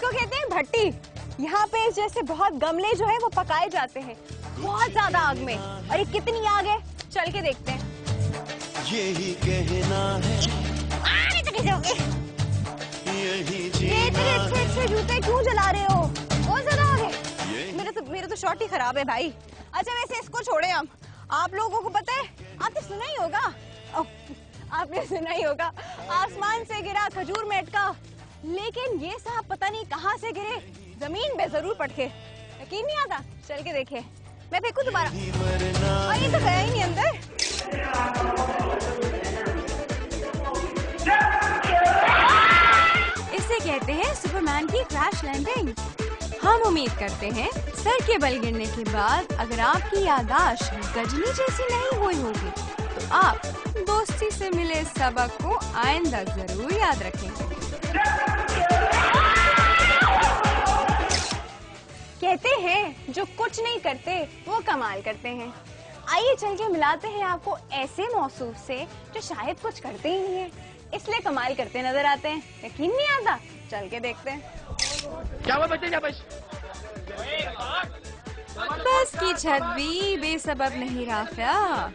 इसको कहते हैं भट्टी। यहाँ पे जैसे बहुत गमले जो है वो पकाए जाते हैं बहुत ज्यादा आग में। और ये कितनी आग है, चल के देखते हैं। यही कहना है, ये इतने अच्छे जूते क्यों जला रहे हो? बहुत ज्यादा आग है। मेरे तो शॉट ही खराब है भाई। अच्छा वैसे इसको छोड़े हम। आप लोगों को पता है, आपने सुना ही होगा, आपने सुना ही होगा आसमान से गिरा खजूर में अटका, लेकिन ये साहब पता नहीं कहाँ से गिरे, जमीन पे जरूर पटके। यकीन नहीं आता, चल के देखे। मैं फेंकू दोबारा, और ये तो गया ही नहीं अंदर। इसे कहते हैं सुपरमैन की क्रैश लैंडिंग। हम उम्मीद करते हैं सर के बल गिरने के बाद अगर आपकी याददाश्त गजनी जैसी नहीं हुई होगी तो आप दोस्ती से मिले सबक को आइंदा जरूर याद रखेंगे। कहते हैं जो कुछ नहीं करते वो कमाल करते हैं। आइए चल के मिलाते हैं आपको ऐसे मौसूफ से जो शायद कुछ करते ही नहीं है, इसलिए कमाल करते नजर आते हैं। यकीन नहीं आता, चल के देखते हैं। क्या हुआ बच्चे, क्या बस? बस की छत भी बेसबब नहीं राफिया।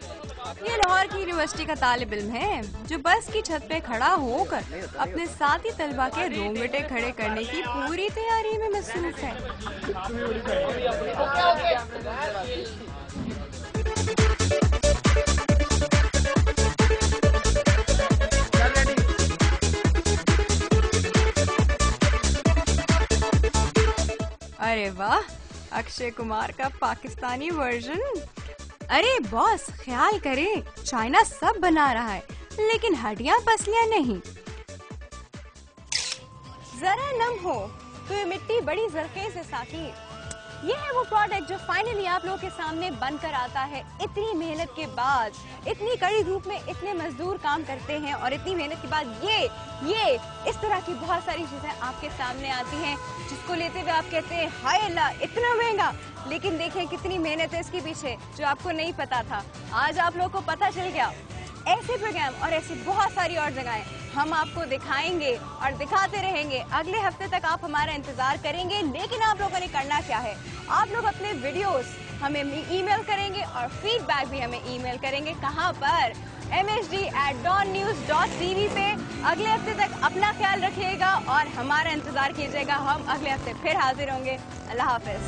ये लाहौर की यूनिवर्सिटी का तालिब इल्म है जो बस की छत पे खड़ा होकर अपने साथी तलबा के रोंगटे खड़े करने की पूरी तैयारी में मसरूफ है। अरे वाह, अक्षय कुमार का पाकिस्तानी वर्जन। अरे बॉस, ख्याल करें चाइना सब बना रहा है लेकिन हड्डियां पसलियां नहीं। जरा नम हो तो ये मिट्टी बड़ी जरखे से साकी। ये है वो प्रोडक्ट जो फाइनली आप लोगों के सामने बनकर आता है। इतनी मेहनत के बाद, इतनी कड़ी धूप में इतने मजदूर काम करते हैं और इतनी मेहनत के बाद ये इस तरह की बहुत सारी चीजें आपके सामने आती हैं जिसको लेते हुए आप कहते हैं हाय अल्लाह इतना महंगा। लेकिन देखें कितनी मेहनत है इसके पीछे जो आपको नहीं पता था। आज आप लोगों को पता चल गया। ऐसे प्रोग्राम और ऐसी बहुत सारी और जगहें हम आपको दिखाएंगे और दिखाते रहेंगे। अगले हफ्ते तक आप हमारा इंतजार करेंगे, लेकिन आप लोगों ने करना क्या है, आप लोग अपने वीडियोस हमें ईमेल करेंगे और फीडबैक भी हमें ईमेल करेंगे। कहाँ पर? msd@dawnnews.tv पे। अगले हफ्ते तक अपना ख्याल रखिएगा और हमारा इंतजार कीजिएगा। हम अगले हफ्ते फिर हाजिर होंगे। अल्लाह हाफिज।